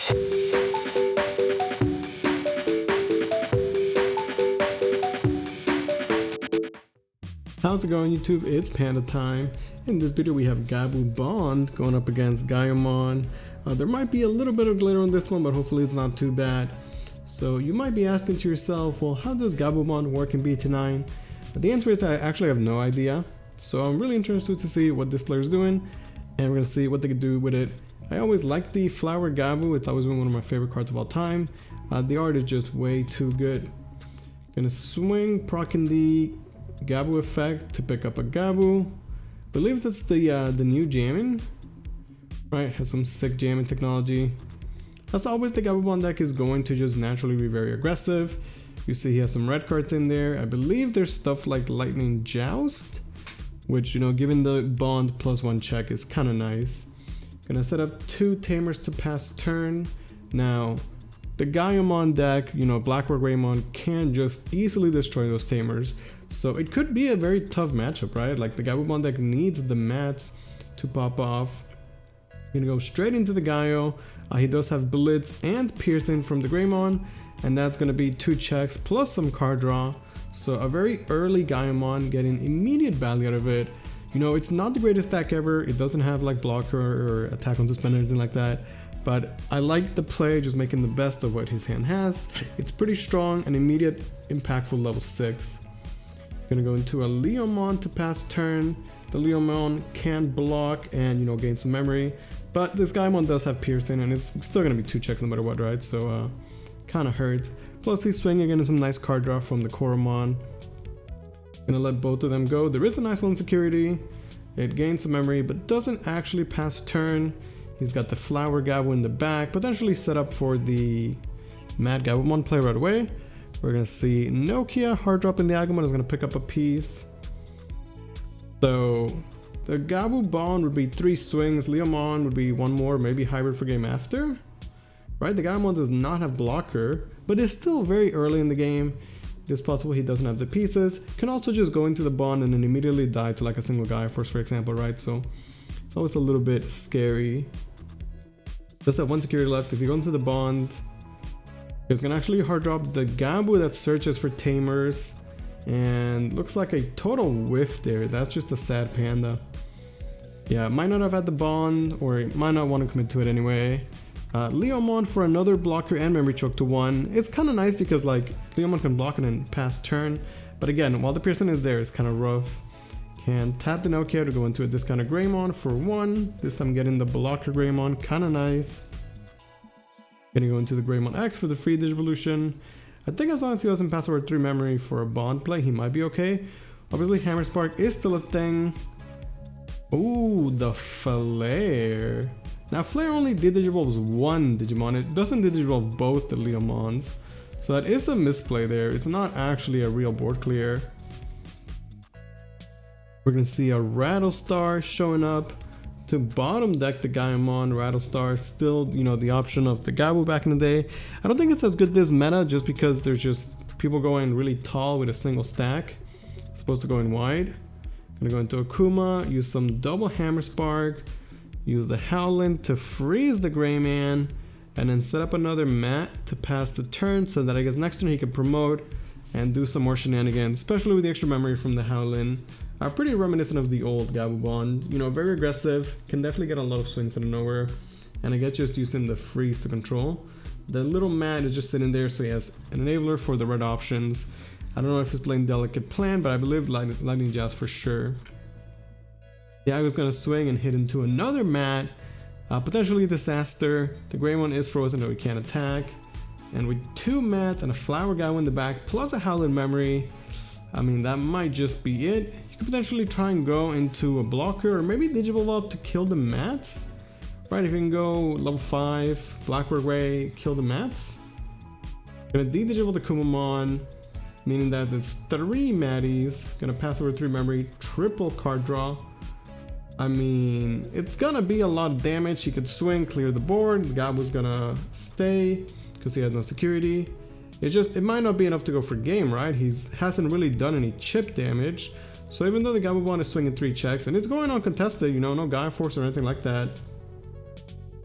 How's it going, YouTube? It's Panda time. In this video we have Gabubond going up against Gaiomon. There might be a little bit of glitter on this one, but hopefully it's not too bad. So you might be asking to yourself, well, how does Gabubond work in BT9? The answer is I actually have no idea. So I'm really interested to see what this player is doing, and we're gonna see what they can do with it. I always like the Flower Gabu. It's always been one of my favorite cards of all time. The art is just way too good. Gonna swing, proccing the Gabu effect to pick up a Gabu. Believe that's the new jamming. Right, has some sick jamming technology. As always, the Gabubond deck is going to just naturally be very aggressive. You see he has some red cards in there. I believe there's stuff like Lightning Joust, which, you know, given the bond +1 check is kind of nice. Gonna set up 2 Tamers to pass turn. Now, the Gaiomon deck, you know, Blackrock Gaiomon can just easily destroy those Tamers. So it could be a very tough matchup, right? Like the Gabubond deck needs the mats to pop off. Gonna go straight into the Gaio. He does have Blitz and Piercing from the Greymon, and that's gonna be 2 checks plus some card draw. So a very early Gaiomon getting immediate value out of it. You know, it's not the greatest deck ever. It doesn't have like blocker or attack on suspend or anything like that. But I like the play, just making the best of what his hand has. It's pretty strong and immediate, impactful level 6. Gonna go into a Leomon to pass turn. The Leomon can block and, you know, gain some memory. But this Gaiomon does have Piercing, and it's still gonna be 2 checks no matter what, right? So kind of hurts. Plus he's swinging into some nice card draw from the Koromon. Gonna let both of them go. There is a nice one security. It gains some memory, but doesn't actually pass turn. He's got the Flower Gabu in the back, potentially set up for the Mad Gabumon play right away. We're gonna see Nokia hard drop in the Agumon is gonna pick up a piece. So the Gabubond would be 3 swings. Leomon would be 1 more, maybe hybrid for game after. Right? The Gaiomon does not have blocker, but is still very early in the game. It is possible he doesn't have the pieces. Can also just go into the bond and then immediately die to like a single Gaia Force, for example, right? So it's always a little bit scary. Just have 1 security left. If you go into the bond, he's gonna actually hard drop the Gabu that searches for Tamers, and looks like a total whiff there. That's just a sad panda. Yeah, might not have had the bond, or might not want to commit to it anyway. Leomon for another blocker and memory choke to 1. It's kind of nice because like Leomon can block it and pass turn, but again, while the Piercing is there, it's kind of rough. Can tap the Nokia to go into a discounted Greymon for 1. This time getting the blocker Greymon, kind of nice. Gonna go into the Greymon X for the free Digivolution. I think as long as he doesn't pass over 3 memory for a bond play, he might be okay. Obviously Hammer Spark is still a thing. Ooh, the Flare. Now Flare only digivolves 1 Digimon. It doesn't digivolve both the Leomons. So that is a misplay there. It's not actually a real board clear. We're gonna see a Rattlestar showing up to bottom deck the Gaiomon. Rattlestar still, you know, the option of the Gabu back in the day. I don't think it's as good this meta just because there's just people going really tall with a single stack. It's supposed to go in wide. Gonna go into Akuma, use some double Hammer Spark, use the Howlin' to freeze the Greyman, and then set up another mat to pass the turn so that I guess next turn he can promote and do some more shenanigans, especially with the extra memory from the Howlin'. Pretty reminiscent of the old Gabubond. You know, very aggressive, can definitely get a lot of swings out of nowhere, and I guess just using the freeze to control. The little mat is just sitting there, so he has an enabler for the red options. I don't know if he's playing Delicate Plan, but I believe Lightning Joust for sure. The Ago's gonna swing and hit into another mat, potentially Disaster. The Greymon is frozen, so he can't attack. And with 2 mats and a Flower Gabu in the back, plus a Howlin' memory, I mean, that might just be it. You could potentially try and go into a blocker, or maybe Digivolve to kill the mats. Right, if you can go level 5, Blackrock Ray, kill the mats. Gonna de-Digivolve the Kumamon, meaning that it's 3 Matties. Gonna pass over 3 memory, triple card draw. I mean, it's gonna be a lot of damage. He could swing, clear the board. The Gabu's gonna stay because he has no security. It's just, it might not be enough to go for game, right? He hasn't really done any chip damage. So even though the Gabubond is swinging 3 checks and it's going uncontested, you know, no Gaia Force or anything like that,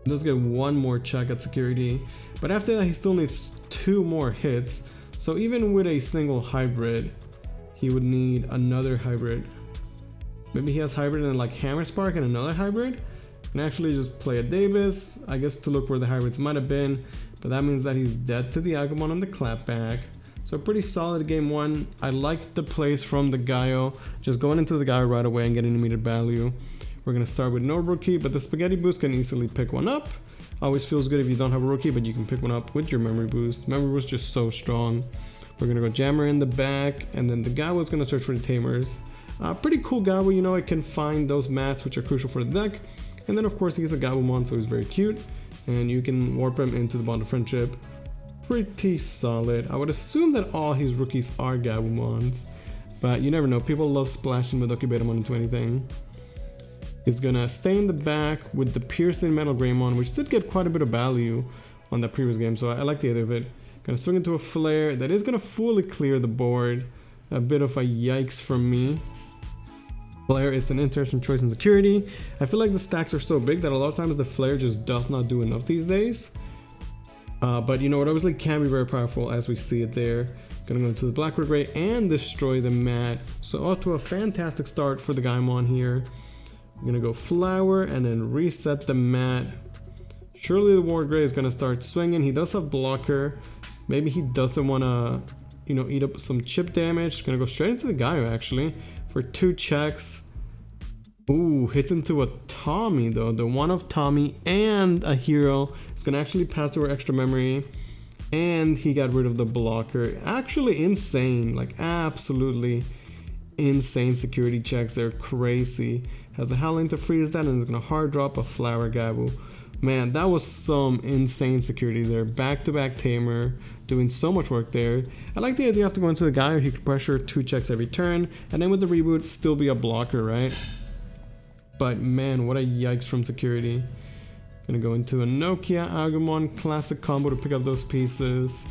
He does get one more check at security, but after that he still needs 2 more hits. So even with a single hybrid, he would need another hybrid. Maybe he has hybrid and like Hammer Spark and another hybrid. And actually just play a Davis, I guess, to look where the hybrids might have been, but that means that he's dead to the Agumon on the clapback. So pretty solid game 1. I like the plays from the Gaio, just going into the Gaio right away and getting immediate value. We're gonna start with no rookie, but the Spaghetti Boost can easily pick one up. Always feels good if you don't have a rookie, but you can pick one up with your Memory Boost. Memory Boost just so strong. We're gonna go Jammer in the back, and then the Gaio is gonna search for the Tamers. Pretty cool Gaio, you know, it can find those mats which are crucial for the deck. And then of course he gets a Gabumon, so he's very cute. And you can warp him into the Bond of Friendship. Pretty solid. I would assume that all his rookies are Gabumons, but you never know. People love splashing Madoki Betamon into anything. He's gonna stay in the back with the Piercing Metal Greymon, which did get quite a bit of value on that previous game, so I like the idea of it. Gonna swing into a Flare that is gonna fully clear the board. A bit of a yikes from me. Flare is an interesting choice in security. I feel like the stacks are so big that a lot of times the Flare just does not do enough these days. But you know, it obviously can be very powerful as we see it there. Gonna go into the Black Red Gray and destroy the mat. So off to a fantastic start for the Gaiomon here. I'm gonna go Flower and then reset the mat. Surely the Ward Gray is gonna start swinging. He does have blocker. Maybe he doesn't wanna, you know, eat up some chip damage. Gonna go straight into the Gaio actually for 2 checks. Ooh, hits into a Tommy though. The one of Tommy and a hero. It's gonna actually pass over extra memory. And he got rid of the blocker. Actually insane, like absolutely insane security checks. They're crazy. Has a Howling to freeze that, and it's gonna hard drop a Flower Gabu. Man, that was some insane security there. Back-to-back Tamer, doing so much work there. I like the idea you have to go into the guy, or he could pressure 2 checks every turn, and then with the reboot, still be a blocker, right? But man, what a yikes from security. Gonna go into a Nokia Agumon classic combo to pick up those pieces.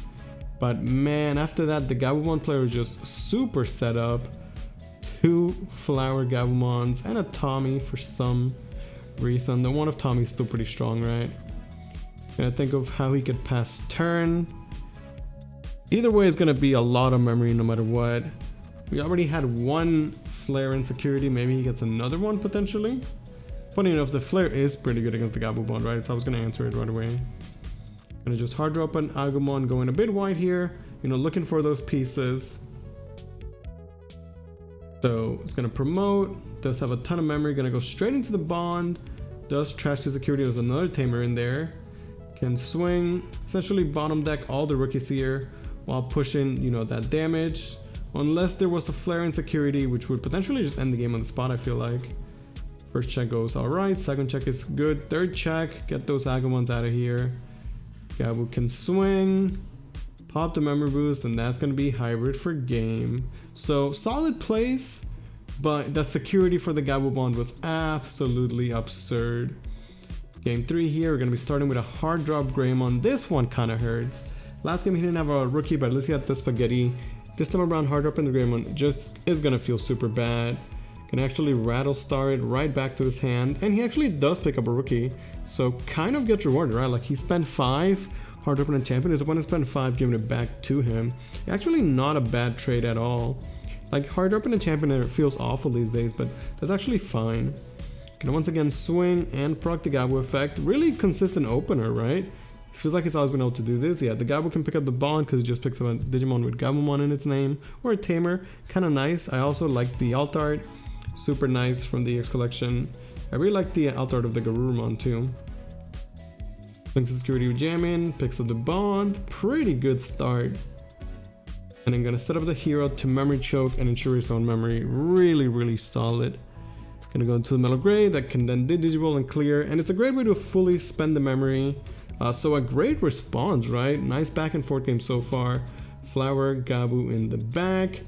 But man, after that, the Gabumon player was just super set up. 2 Flower Gabumons and a Tommy for some reason. The one of Tommy's still pretty strong, right? Gonna think of how he could pass turn. Either way, it's gonna be a lot of memory no matter what. We already had 1 Flare in security. Maybe he gets another one potentially. Funny enough, the Flare is pretty good against the Gabubond, right? So I was gonna answer it right away. Gonna just hard drop an Agumon, going a bit wide here. You know, looking for those pieces. So it's gonna promote, does have a ton of memory, gonna go straight into the Bond, does trash the security, there's another Tamer in there, can swing, essentially bottom deck all the rookies here while pushing, you know, that damage, unless there was a Flare in security, which would potentially just end the game on the spot, I feel like. First check goes alright, second check is good, third check, get those Agumons out of here. Gabu can swing, pop the memory boost, and that's gonna be hybrid for game. So solid plays, but the security for the Gabubond was absolutely absurd. Game 3 here, we're gonna be starting with a hard drop Greymon. This one kind of hurts. Last game he didn't have a rookie, but at least he had the Spaghetti. This time around, hard dropping the Greymon just is gonna feel super bad. Can actually rattle star it right back to his hand, and he actually does pick up a rookie, so kind of gets rewarded, right? Like he spent 5 hard dropping a champion, his opponent spent 5 giving it back to him. Actually not a bad trade at all. Like hard dropping a champion, it feels awful these days, but that's actually fine. Can once again swing and proc the Gabu effect. Really consistent opener, right? Feels like he's always been able to do this. Yeah, the Gabu can pick up the Bond because it just picks up a Digimon with Gabumon in its name, or a Tamer. Kind of nice. I also like the alt art. Super nice from the EX collection. I really like the alt art of the Garurumon too. Thanks to security with Jamin, picks up the Bond. Pretty good start. And I'm gonna set up the hero to memory choke and ensure his own memory. Really, really solid. Gonna go into the Metal Gray that can then Digivolve and clear, and it's a great way to fully spend the memory. So a great response, right? Nice back and forth game so far. Flower, Gabu in the back.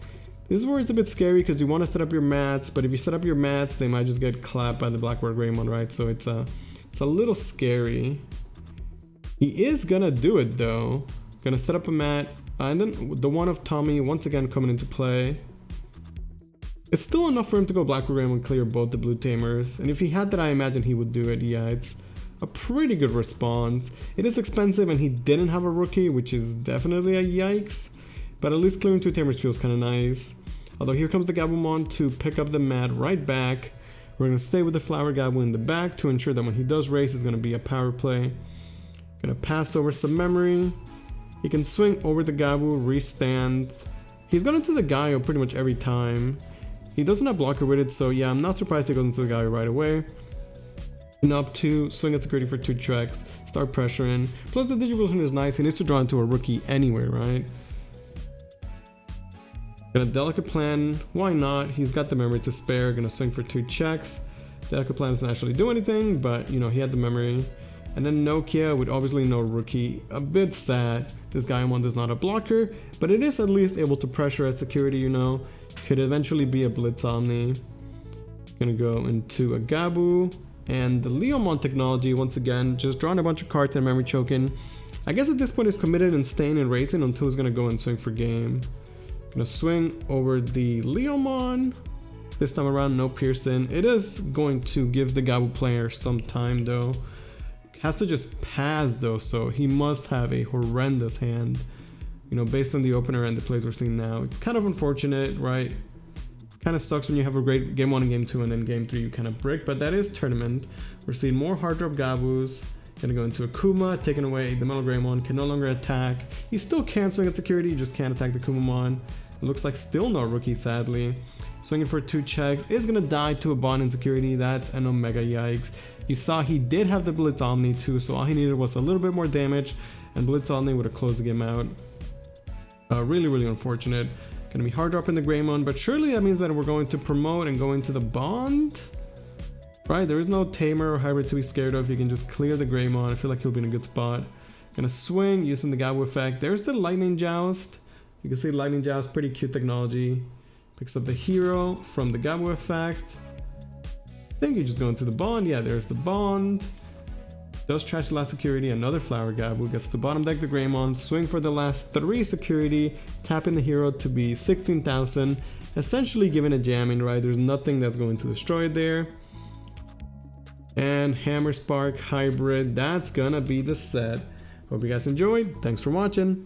This is where it's a bit scary because you want to set up your mats, but if you set up your mats, they might just get clapped by the Blackboard Greymon, right? So it's a little scary. He is gonna do it though. Gonna set up a mat, and then the one of Tommy once again coming into play. It's still enough for him to go Blackboard Greymon and clear both the blue Tamers, and if he had that, I imagine he would do it. Yeah, it's a pretty good response. It is expensive and he didn't have a rookie, which is definitely a yikes, but at least clearing 2 Tamers feels kind of nice. Although here comes the Gabumon to pick up the mat right back. We're going to stay with the Flower Gabu in the back to ensure that when he does race, it's going to be a power play. Going to pass over some memory. He can swing over the Gabu, restand. He's gone into the Gaio pretty much every time. He doesn't have blocker with it, so yeah, I'm not surprised he goes into the Gaio right away. And up to swing at security for 2 checks, start pressuring. Plus the Digivolution is nice, he needs to draw into a rookie anyway, right? Gonna Delicate Plan, why not? He's got the memory to spare, gonna swing for 2 checks. Delicate Plan doesn't actually do anything, but you know, he had the memory. And then Nokia with obviously no rookie, a bit sad. This Gaiomon does not have blocker, but it is at least able to pressure at security, you know. Could eventually be a Blitz Omni. Gonna go into a Gabu. And the Leomon technology, once again, just drawing a bunch of cards and memory choking. I guess at this point is committed and staying and racing until he's gonna go and swing for game. Gonna swing over the Leomon. This time around, no Pearson. It is going to give the Gabu player some time though. Has to just pass though, so he must have a horrendous hand, you know, based on the opener and the plays we're seeing now. It's kind of unfortunate, right? Kind of sucks when you have a great game 1 and game 2 and then game 3 you kind of brick, but that is tournament. We're seeing more hard drop Gabus. Gonna go into Akuma, taking away the Metal Greymon, can no longer attack. He still can swing at security, he just can't attack the Kumamon. It looks like still no rookie, sadly. Swinging for 2 checks, is gonna die to a Bond in security. That's an Omega yikes. You saw he did have the Blitz Omni too, so all he needed was a little bit more damage, and Blitz Omni would have closed the game out. Really unfortunate. Gonna be hard dropping the Greymon, but surely that means that we're going to promote and go into the Bond? Right, there is no Tamer or Hybrid to be scared of. You can just clear the Greymon. I feel like he'll be in a good spot. Gonna swing using the Gabu effect. There's the Lightning Joust. You can see Lightning Joust, pretty cute technology. Picks up the hero from the Gabu effect. I think you just go into the Bond. Yeah, there's the Bond. Does trash the last security. Another Flower Gabu. Gets to bottom deck the Greymon. Swing for the last 3 security. Tapping the hero to be 16,000. Essentially giving a jamming, right? There's nothing that's going to destroy it there. And Hammer Spark Hybrid. That's gonna be the set. Hope you guys enjoyed. Thanks for watching.